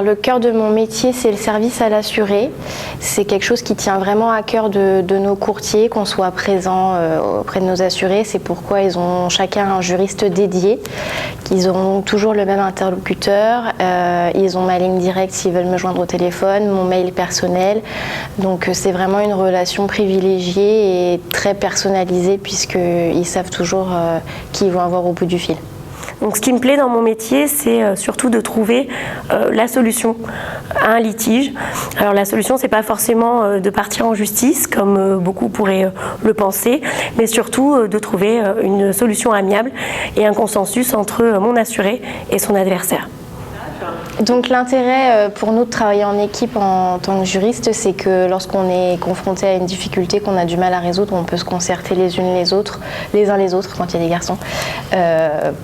le cœur de mon métier, c'est le service à l'assuré. C'est quelque chose qui tient vraiment à cœur de nos courtiers, qu'on soit présent auprès de nos assurés. C'est pourquoi ils ont chacun un juriste dédié, qu'ils auront toujours le même interlocuteur. Ils ont ma ligne directe s'ils veulent me joindre au téléphone, mon mail personnel. Donc c'est vraiment une relation privilégiée et très personnalisée puisqu'ils savent toujours qui ils vont avoir au bout du fil. Donc ce qui me plaît dans mon métier, c'est surtout de trouver la solution à un litige. Alors la solution, c'est pas forcément de partir en justice, comme beaucoup pourraient le penser, mais surtout de trouver une solution amiable et un consensus entre mon assuré et son adversaire. Donc l'intérêt pour nous de travailler en équipe en tant que juriste, c'est que lorsqu'on est confronté à une difficulté qu'on a du mal à résoudre, on peut se concerter les uns les autres quand il y a des garçons,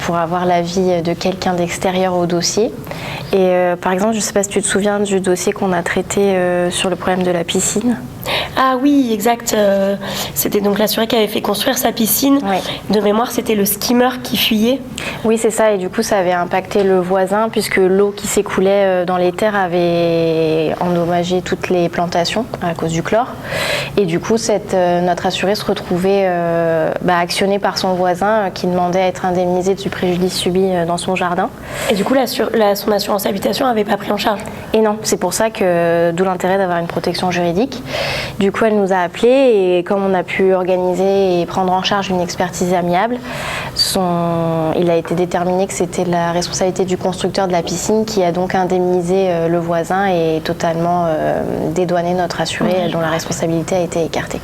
pour avoir l'avis de quelqu'un d'extérieur au dossier. Et par exemple, je ne sais pas si tu te souviens du dossier qu'on a traité sur le problème de la piscine. Ah oui, exact. C'était donc l'assuré qui avait fait construire sa piscine. Oui. De mémoire, c'était le skimmer qui fuyait. Oui, c'est ça. Et du coup, ça avait impacté le voisin puisque l'eau qui s'écoulait dans les terres avait endommagé toutes les plantations à cause du chlore. Et du coup, notre assuré se retrouvait actionné par son voisin qui demandait à être indemnisé du préjudice subi dans son jardin. Et du coup, son assurance habitation n'avait pas pris en charge. Et non, c'est pour ça que d'où l'intérêt d'avoir une protection juridique. Du coup, elle nous a appelés et comme on a pu organiser et prendre en charge une expertise amiable, il a été déterminé que c'était la responsabilité du constructeur de la piscine qui a donc indemnisé le voisin et totalement dédouané notre assuré dont la responsabilité a été écartée.